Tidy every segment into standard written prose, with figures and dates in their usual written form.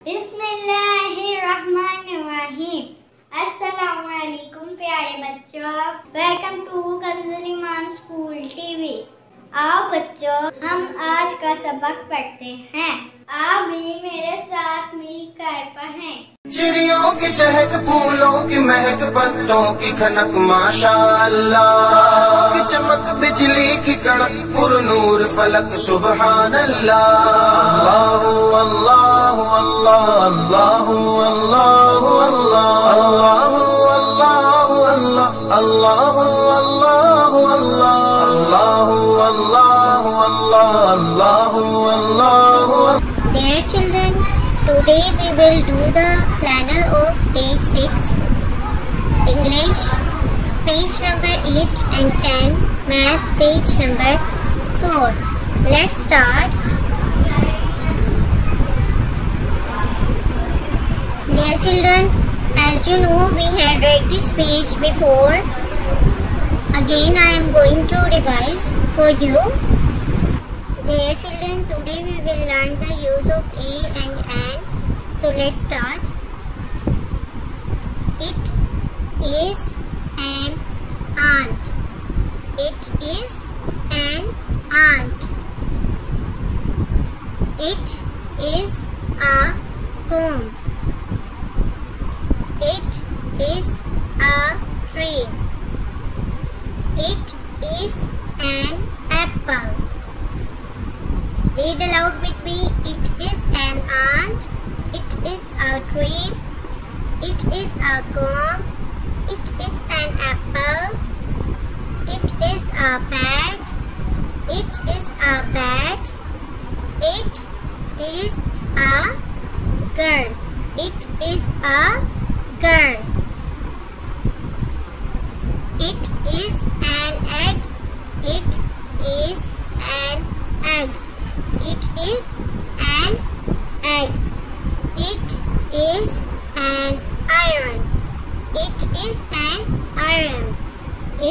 बिस्मिल्लाहिर्रहमानिर्रहीम। अस्सलामुअलैकुम प्यारे बच्चों, welcome to Kanzul Iman school TV. आओ बच्चों, हम आज का सबक पढ़ते हैं। आप भी मेरे साथ मिलकर पढ़ें। चिड़ियों की चहक, फूलों की महक, पत्तों की खनक, माशाअल्लाह की चमक, बिजली की कड़क, पुरनूर फलक, सुबहान अल्लाह। अल्लाहु अल्लाहु अल्लाह अल्लाहु अल्लाहु अल्लाह अल्लाहु अल्लाहु अल्लाह अल्लाहु अल्लाहु अल्लाह अल्लाहु अल्लाहु अल्लाहु अल्लाह। Dear children, today we will do the planner of day 6, English, page number 8 and 10, Math, page number 4. Let's start. Dear children, as you know, we had read this page before. Again, I am going to revise for you. Dear children, today we will learn the use of a and an. So let's start. It is an ant. It is an ant. It is a comb. It is a tree. It is an apple. Read aloud with me. It is an ant. It is a tree. It is a comb. It is an apple. It is a bat. It is a bat. It is a girl. It is a girl. It is an egg. It is an egg. It is an egg. It is an iron. It is an iron.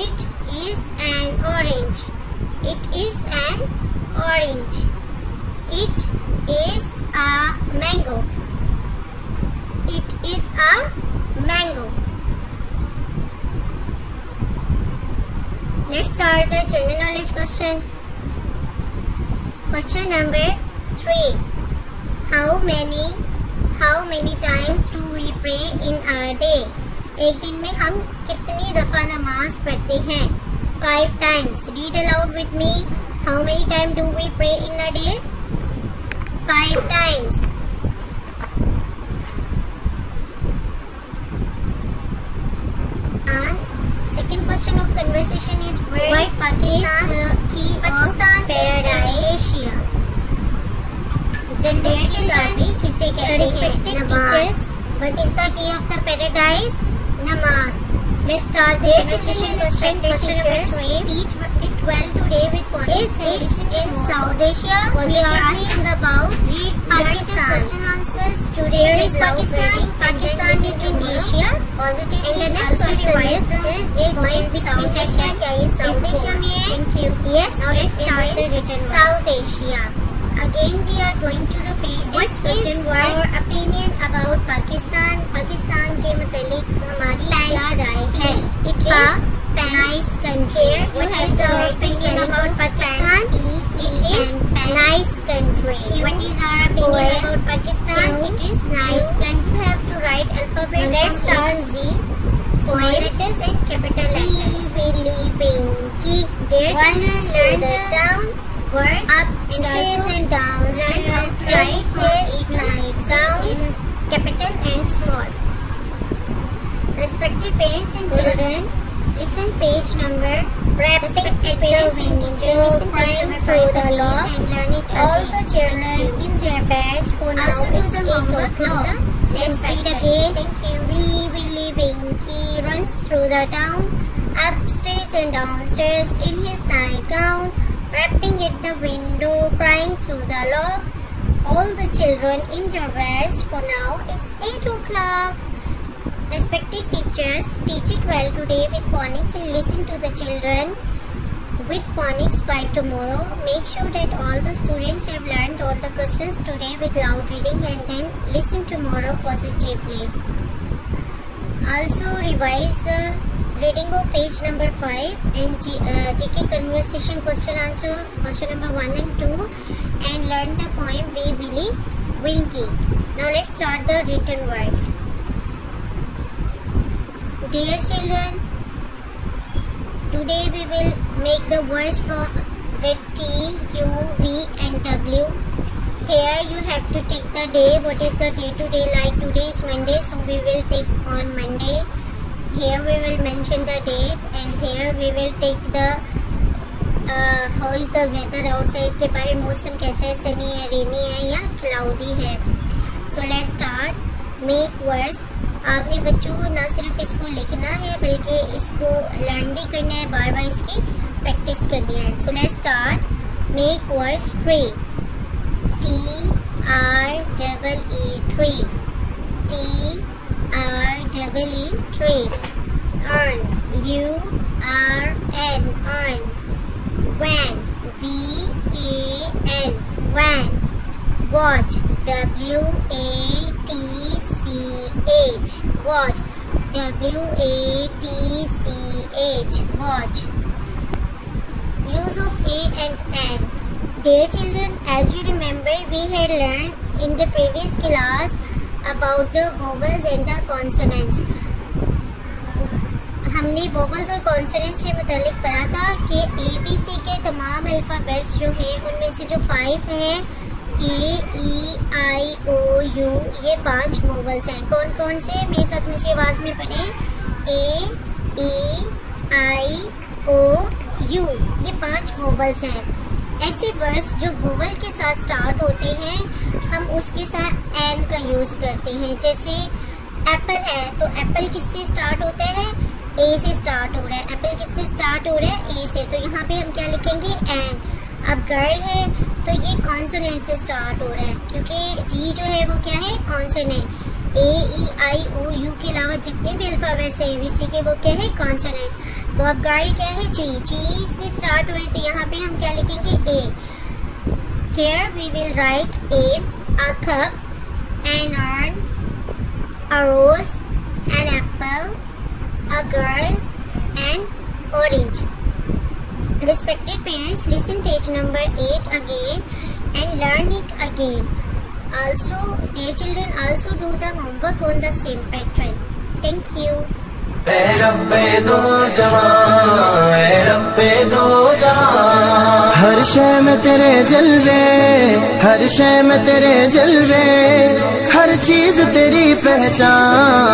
It is an orange. It is an orange. It is a mango. It is a mango. Let's start the general knowledge question. Question number 3. How many times do we pray in a day? एक दिन में हम कितनी दफा नमाज पढ़ते हैं? 5 times. Read aloud with me. How many times do we pray in a day? 5 times. And second question of conversation is, where is Pakistan the key of paradise? Asia. Respected teachers, what is the key of the paradise? Namaz. Let's start the decision. Respected teachers, teach it well today with what is in South Asia. We are asking about read Pakistan. Question answers today. Where is Pakistan? Pakistan is in Asia. Positive. And the next question is it in South Asia? क्या ये South Asia में है? Thank you. Yes. Now let's start the written word. South Asia. Again, we are going to repeat this written word. Our opinion about Pakistan. Pakistan के मतलब हमारी क्या राय है? It is a nice country. What is our opinion about Pakistan? It is a nice country. What is our opinion about Pakistan? It is nice country. You have to write alphabet. Let's start Z. Small letters and capital letters. We leaving. Dear children, learn the town. Words up and stairs and down. Learn how to write this night down in capital and small. Respected parents and children, listen page number. Wrapping at the window, crying through the law. All the children in their beds for now it's 8 o'clock. Let's read again. We living. He runs through the town, upstairs and downstairs in his nightgown. Rapping at the window, crying through the lock. All the children in their beds for now it's 8 o'clock. Respected teachers, teach it well today with phonics and listen to the children. with phonics by tomorrow. Make sure that all the students have learned all the questions today with loud reading and then listen tomorrow positively. Also revise the reading of page number 5 and GK conversation question answer question number 1 and 2 and learn the poem Wee Willie Winkie. Now let's start the written word. Dear children, today we will make the words from with T, U, V and W. Here you have to take the day. What is the day today? Like today is Monday, so we will take on Monday. Here we will mention the date and here we will take the how is the weather outside के बारे मौसम कैसे है, sunny है, rainy है या cloudy है. So let's start. Make words. आपने बच्चों ना सिर्फ इसको लिखना है बल्कि इसको लर्न भी करना है, बार बार इसकी प्रैक्टिस करनी है. So let's start. Make words. Tree. T-R-E-E. Tree. T-R-E-E. Tree. Earn. U-R-N. Earn. Van. V-A-N. Van. Watch. W-A-T-C-H. Watch. W-A-T-C-H. Watch. Use of A and N. Dear children, as you remember, we had learned in the previous class about the vowels and the consonants. हमने vowels और consonants से मुतालिक पढ़ा था कि ABC के तमाम alphabets जो हैं उनमें से जो 5 हैं A, E, I, O, U, ये 5 vowels हैं. कौन कौन से? मेरे साथ मुझे आवाज में पढ़ें. A, E, I, O, U, ये 5 vowels हैं. ऐसे वर्ड्स जो वोवल के साथ स्टार्ट होते हैं हम उसके साथ एन का यूज करते हैं. जैसे एप्पल है तो एप्पल किससे स्टार्ट होता है? ए से स्टार्ट हो रहा है. एप्पल किससे स्टार्ट हो रहा है? ए से. तो यहाँ पे हम क्या लिखेंगे? एन. अब गर्ल है तो ये कॉन्सोनेंट से स्टार्ट हो रहा है क्योंकि जी जो है वो क्या है? Consonant. A, E, I, O, you के अलावा जितने भी अल्फाबेट्स है एबीसी के वो क्या है? कॉन्सोनेंट्स. तो अब गर्ल क्या है? जी. जी से स्टार्ट हुए तो यहाँ पे हम क्या लिखेंगे? ए. Here we will write a cup, an urn, a rose, an apple, a girl, and orange. Respected parents, listen page number 8 again and learn it again. Also, dear children, also do the homework on the same pattern. Thank you. हर शय में तेरे जलवे, हर शय में तेरे जलवे, हर चीज तेरी पहचान.